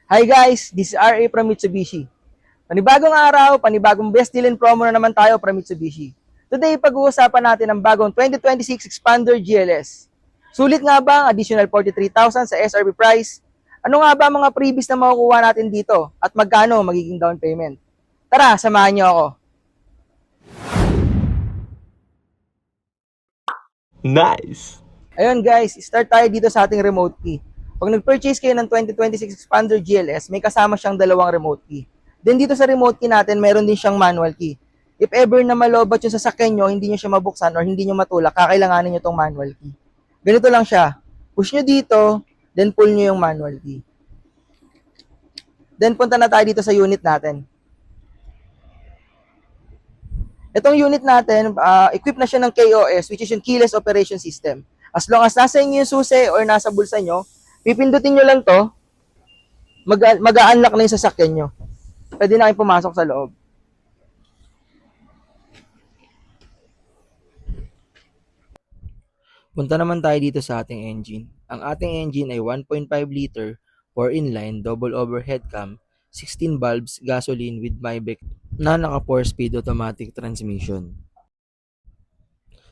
Hi guys, this is RA from Mitsubishi. Panibagong araw, panibagong best deal and promo na naman tayo from Mitsubishi. Today, pag-uusapan natin ang bagong 2026 Expander GLS. Sulit nga ba ang additional 43,000 sa SRP price? Ano nga ba mga freebies na makukuha natin dito? At magkano magiging down payment? Tara, samahan niyo ako. Nice! Ayun guys, start tayo dito sa ating remote key. Pag nag-purchase kayo ng 2026 Expander GLS, may kasama siyang dalawang remote key. Then dito sa remote key natin, meron din siyang manual key. If ever na malobat yung sasakyan nyo, hindi nyo siya mabuksan or hindi nyo matulak, kakailanganin nyo itong manual key. Ganito lang siya. Push nyo dito, then pull nyo yung manual key. Then punta na tayo dito sa unit natin. Itong unit natin, equipped na siya ng KOS, which is yung Keyless Operation System. As long as nasa inyo yung susi or nasa bulsa nyo, pipindutin nyo lang to, mag-unlock na yung sasakyan nyo. Pwede na kayo pumasok sa loob. Punta naman tayo dito sa ating engine. Ang ating engine ay 1.5 liter, 4 inline, double overhead cam, 16 valves, gasoline with Maybach na naka 4-speed automatic transmission.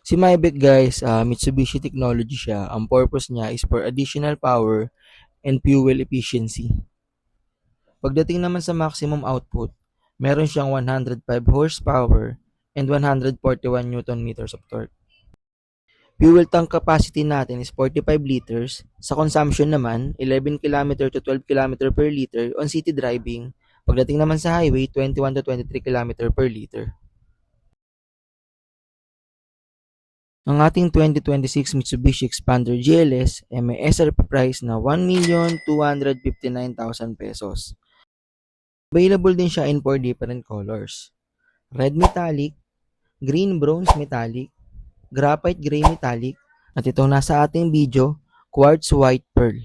Si Maybach guys, Mitsubishi technology siya. Ang purpose niya is for additional power and fuel efficiency. Pagdating naman sa maximum output, meron siyang 105 horsepower and 141 Newton meters of torque. Fuel tank capacity natin is 45 liters. Sa consumption naman, 11 km to 12 km per liter on city driving. Pagdating naman sa highway, 21 to 23 km per liter. Ang ating 2026 Mitsubishi Expander GLS ay may SRP price na 1,259,000 pesos. Available din siya in 4 different colors. Red metallic, green bronze metallic, graphite gray metallic, at itong nasa ating video, quartz white pearl.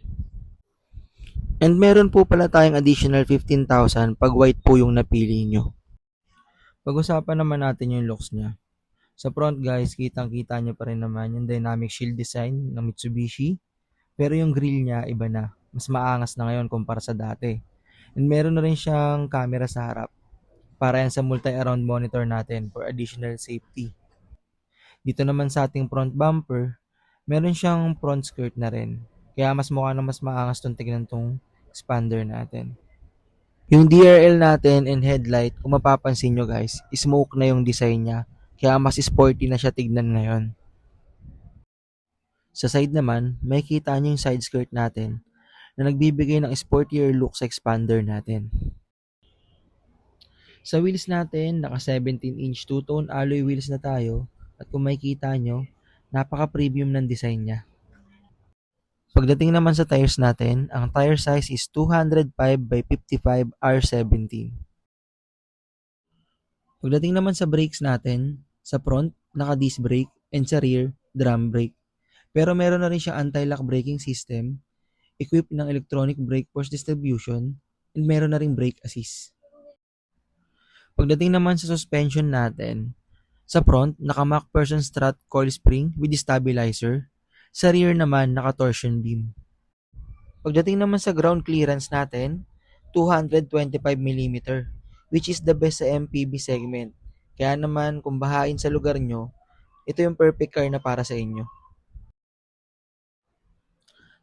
And meron po pala tayong additional 15,000 pag white po yung napili nyo. Pag-usapan naman natin yung looks niya. Sa front guys, kitang-kita nyo pa rin naman yung dynamic shield design ng Mitsubishi. Pero yung grille niya iba na. Mas maangas na ngayon kumpara sa dati. And meron na rin siyang camera sa harap. Para yan sa multi-around monitor natin for additional safety. Dito naman sa ating front bumper, meron siyang front skirt na rin. Kaya mas mukha na mas maangas tong tignan tong expander natin. Yung DRL natin and headlight, kung mapapansin nyo guys, smoke na yung design niya. Kaya mas sporty na siya tignan ngayon. Sa side naman, may kita nyo yung side skirt natin na nagbibigay ng sportier look sa expander natin. Sa wheels natin, naka 17-inch two-tone alloy wheels na tayo at kung makikita nyo, napaka-premium ng design niya. Pagdating naman sa tires natin, ang tire size is 205 by 55 R17. Pagdating naman sa brakes natin, sa front, naka-disc brake and sa rear, drum brake. Pero meron na rin siyang anti-lock braking system, equipped ng electronic brake force distribution, and meron na rin brake assist. Pagdating naman sa suspension natin, sa front, naka-MacPherson strut coil spring with stabilizer. Sa rear naman, naka-torsion beam. Pagdating naman sa ground clearance natin, 225mm, which is the best sa MPV segment. Kaya naman, kung bahain sa lugar nyo, ito yung perfect car na para sa inyo.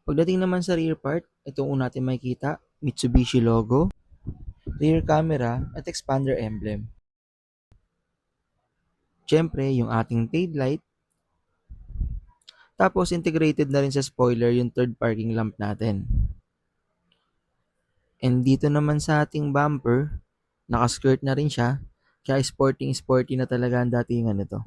Pagdating naman sa rear part, itong una natin makikita, Mitsubishi logo, rear camera, at expander emblem. Siyempre, yung ating taillight. Tapos, integrated na rin sa spoiler yung third parking lamp natin. And dito naman sa ating bumper, naka-skirt na rin siya. Kaya sporty na talaga ang datingan nito.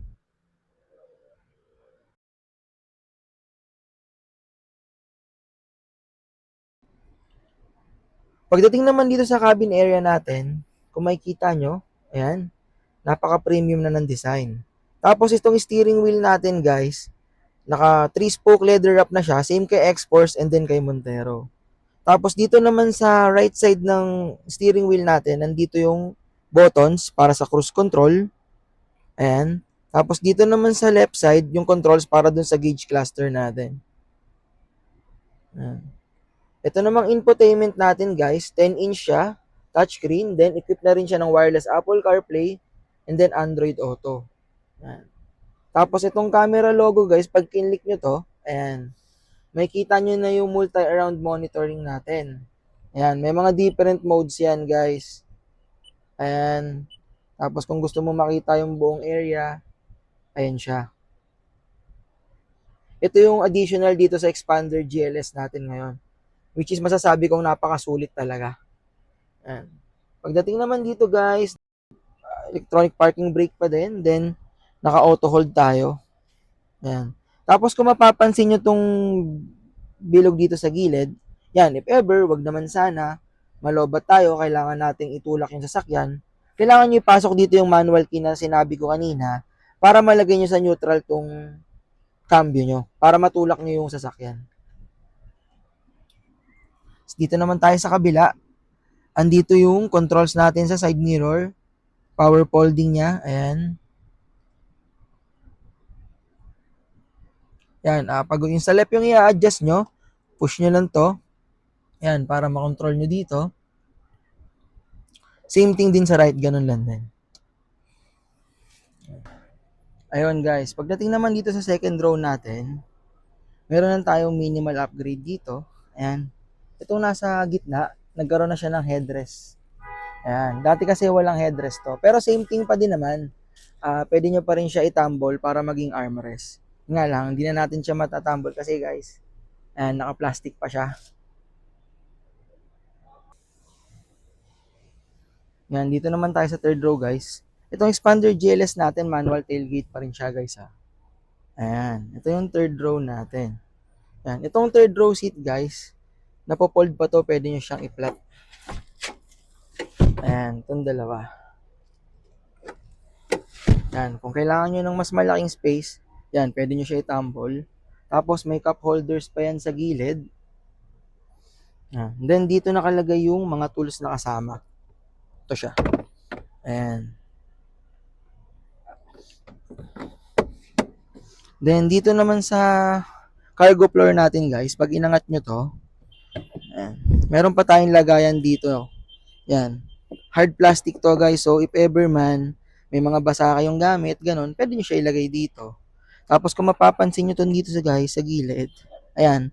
Pagdating naman dito sa cabin area natin, kung makikita nyo, ayan, napaka-premium na ng design. Tapos itong steering wheel natin guys, naka 3-spoke leather wrap na siya, same kay X-Force and then kay Montero. Tapos dito naman sa right side ng steering wheel natin, nandito yung buttons para sa cruise control. Ayan. Tapos dito naman sa left side, yung controls para dun sa gauge cluster natin. Ayan. Ito namang infotainment natin guys, 10-inch siya, touchscreen, then equipped na rin siya ng wireless Apple CarPlay, and then Android Auto. Yan. Tapos itong camera logo guys, pag kinlik nyo to, ayan, may kita nyo na yung multi-around monitoring natin. Ayan, may mga different modes yan guys. Ayan. Tapos kung gusto mo makita yung buong area, ayan siya. Ito yung additional dito sa Expander GLS natin ngayon. Which is masasabi kong napakasulit talaga. Ayan. Pagdating naman dito guys, electronic parking brake pa din. Then, naka-auto hold tayo. Ayan. Tapos kung mapapansin nyo tong bilog dito sa gilid, yan, if ever, wag naman sana, malobat tayo, kailangan nating itulak yung sasakyan, kailangan nyo ipasok dito yung manual key na sinabi ko kanina para malagay nyo sa neutral tong cambio nyo, para matulak nyo yung sasakyan. Dito naman tayo sa kabila. Andito yung controls natin sa side mirror. Power folding niya. Ayan. Yan. Pag yung sa left yung i-adjust nyo, push nyo lang to. Yan. Para makontrol nyo dito. Same thing din sa right. Ganun lang din. Ayun guys. Pagdating naman dito sa second row natin, meron na tayong minimal upgrade dito. Ayan. Itong nasa gitna, nagkaroon na siya ng headrest. Ayan. Dati kasi walang headrest to. Pero same thing pa din naman. Pwede nyo pa rin siya itambol para maging armrest. Nga lang, hindi na natin siya matatambol kasi guys, ayan, naka-plastic pa siya. Yan, dito naman tayo sa third row guys. Itong Expander GLS natin, manual tailgate pa rin siya guys ha. Ayan, ito yung third row natin. Ayan, itong third row seat guys, napopold pa to, pwede nyo siyang i-flat. Ayan, itong dalawa. Yan, kung kailangan nyo ng mas malaking space, yan, pwede nyo siya itambol. Tapos may cup holders pa yan sa gilid. Yan. Then dito nakalagay yung mga tools na kasama. Ito siya. Ayan. Then dito naman sa cargo floor natin guys, pag inangat nyo to, ayan, meron pa tayong lagayan dito. Yan. Hard plastic to guys, so if ever man, may mga basa kayong gamit, ganun, pwede nyo siya ilagay dito. Tapos kung mapapansin nyo to dito sa guys, sa gilid, ayan,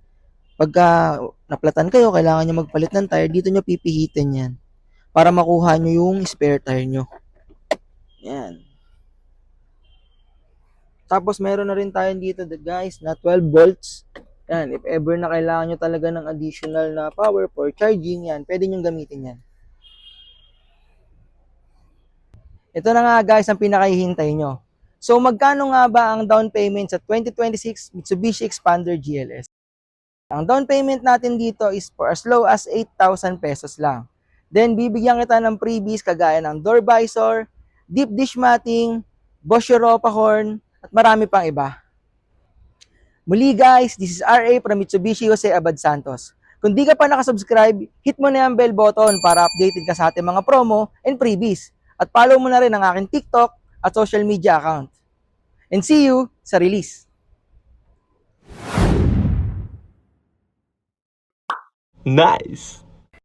pagka naplatan kayo, kailangan nyo magpalit ng tire, dito nyo pipihitin yan. Para makuha nyo yung spare tire nyo. Yan. Tapos meron na rin tayo dito guys na 12 volts. Yan, if ever na kailangan nyo talaga ng additional na power for charging, yan, pwede nyo gamitin yan. Ito na nga guys ang pinakahihintay nyo. So magkano nga ba ang down payment sa 2026 Mitsubishi Expander GLS? Ang down payment natin dito is for as low as 8,000 pesos lang. Then bibigyan kita ng freebies kagaya ng door visor, deep dish matting, Bosch Europa horn, at marami pang iba. Muli guys, this is RA from Mitsubishi Jose Abad Santos. Kung di ka pa nakasubscribe, hit mo na yung bell button para updated ka sa ating mga promo and freebies. At follow mo na rin ang aking TikTok at social media account. And see you sa release. Nice.